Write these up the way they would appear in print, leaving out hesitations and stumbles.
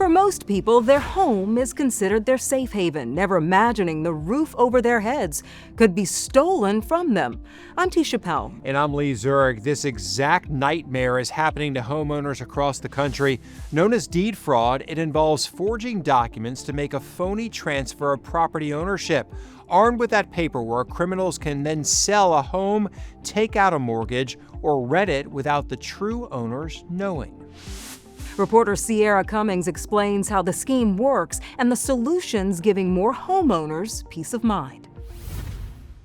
For most people, their home is considered their safe haven, never imagining the roof over their heads could be stolen from them. I'm Tisha Powell. And I'm Lee Zurich. This exact nightmare is happening to homeowners across the country. Known as deed fraud, it involves forging documents to make a phony transfer of property ownership. Armed with that paperwork, criminals can then sell a home, take out a mortgage, or rent it without the true owners knowing. Reporter Sierra Cummings explains how the scheme works and the solutions giving more homeowners peace of mind.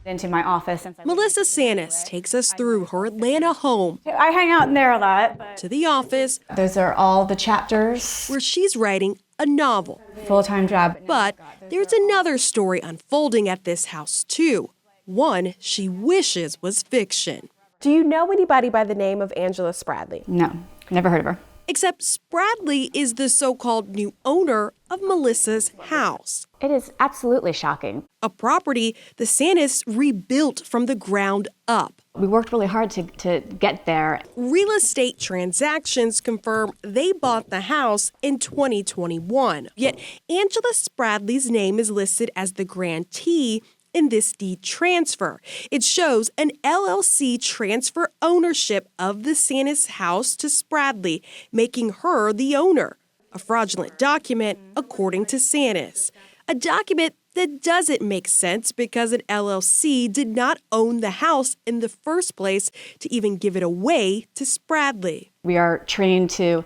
Into my office. Melissa Sanis takes us through her Atlanta home. I hang out in there a lot. To the office. Those are all the chapters. Where she's writing a novel. Full-time job. But there's another story unfolding at this house, too. One she wishes was fiction. Do you know anybody by the name of Angela Spradley? No, never heard of her. Except Spradley is the so-called new owner of Melissa's house. It is absolutely shocking. A property the Sanis rebuilt from the ground up. We worked really hard to get there. Real estate transactions confirm they bought the house in 2021. Yet Angela Spradley's name is listed as the grantee in this deed transfer. It shows an LLC transfer ownership of the Sanis house to Spradley, making her the owner. A fraudulent document, according to Sanis. A document that doesn't make sense because an LLC did not own the house in the first place to even give it away to Spradley. We are trained to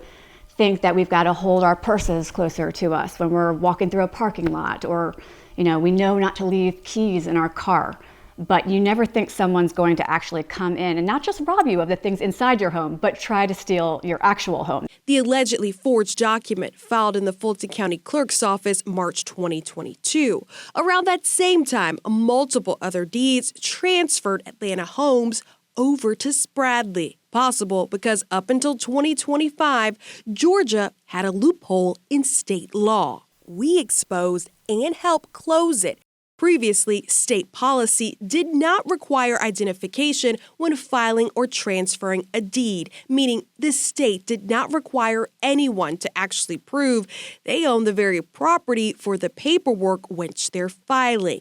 think that we've got to hold our purses closer to us when we're walking through a parking lot, or we know not to leave keys in our car, but you never think someone's going to actually come in and not just rob you of the things inside your home, but try to steal your actual home. The allegedly forged document filed in the Fulton County Clerk's office March 2022. Around that same time, multiple other deeds transferred Atlanta homes over to Spradley. Possible because up until 2025, Georgia had a loophole in state law. We exposed and helped close it. Previously, state policy did not require identification when filing or transferring a deed, meaning the state did not require anyone to actually prove they own the very property for the paperwork which they're filing.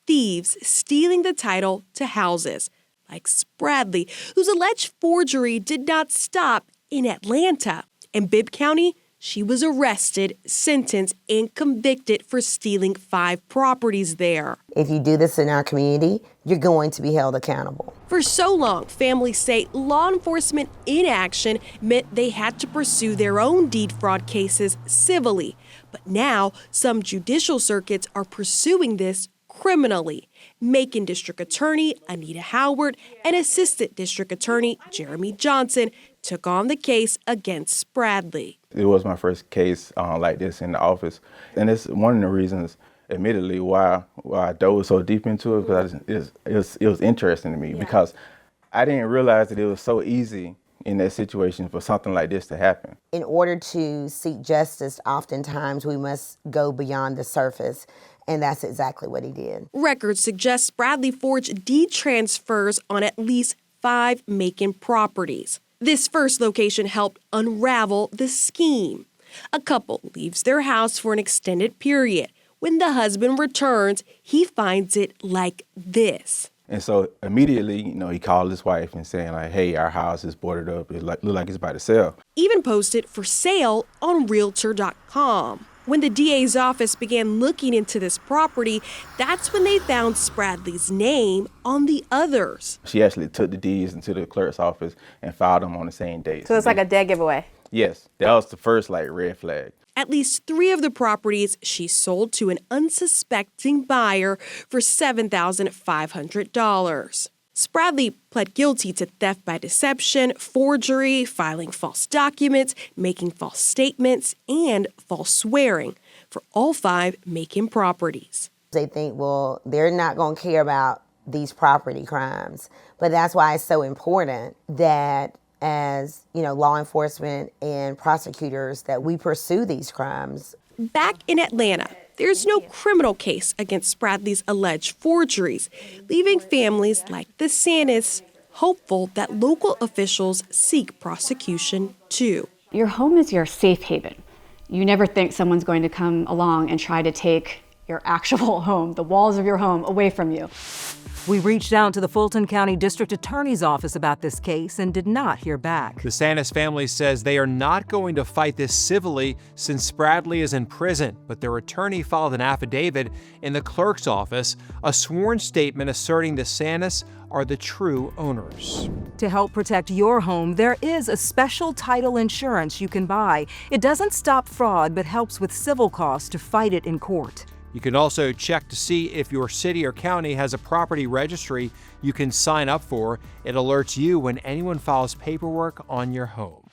Thieves stealing the title to houses, like Spradley, whose alleged forgery did not stop in Atlanta. In Bibb County, she was arrested, sentenced, and convicted for stealing 5 properties there. If you do this in our community, you're going to be held accountable. For so long, families say law enforcement inaction meant they had to pursue their own deed fraud cases civilly. But now, some judicial circuits are pursuing this criminally. Macon District Attorney Anita Howard and Assistant District Attorney Jeremy Johnson took on the case against Spradley. It was my first case like this in the office, and it's one of the reasons, admittedly, why I dove so deep into it, because it was interesting to me, because I didn't realize that it was so easy in that situation for something like this to happen. In order to seek justice, oftentimes we must go beyond the surface. And that's exactly what he did. Records suggest Spradley forged deed transfers on at least 5 Macon properties. This first location helped unravel the scheme. A couple leaves their house for an extended period. When the husband returns, he finds it like this. And so immediately, he called his wife and saying, like, hey, our house is boarded up. It look like it's about to sell. Even posted for sale on Realtor.com. When the DA's office began looking into this property, that's when they found Spradley's name on the others. She actually took the deeds into the clerk's office and filed them on the same date. So it's like a dead giveaway? Yes. That was the first, red flag. At least 3 of the properties she sold to an unsuspecting buyer for $7,500. Spradley pled guilty to theft by deception, forgery, filing false documents, making false statements, and false swearing for all 5 Macon properties. They think, well, they're not going to care about these property crimes. But that's why it's so important that as, law enforcement and prosecutors, that we pursue these crimes. Back in Atlanta, there's no criminal case against Spradley's alleged forgeries, leaving families like the Sanis hopeful that local officials seek prosecution too. Your home is your safe haven. You never think someone's going to come along and try to take your actual home, the walls of your home, away from you. We reached out to the Fulton County District Attorney's Office about this case and did not hear back. The Sanis family says they are not going to fight this civilly since Spradley is in prison, but their attorney filed an affidavit in the clerk's office, a sworn statement asserting the Sanis are the true owners. To help protect your home, there is a special title insurance you can buy. It doesn't stop fraud, but helps with civil costs to fight it in court. You can also check to see if your city or county has a property registry you can sign up for. It alerts you when anyone files paperwork on your home.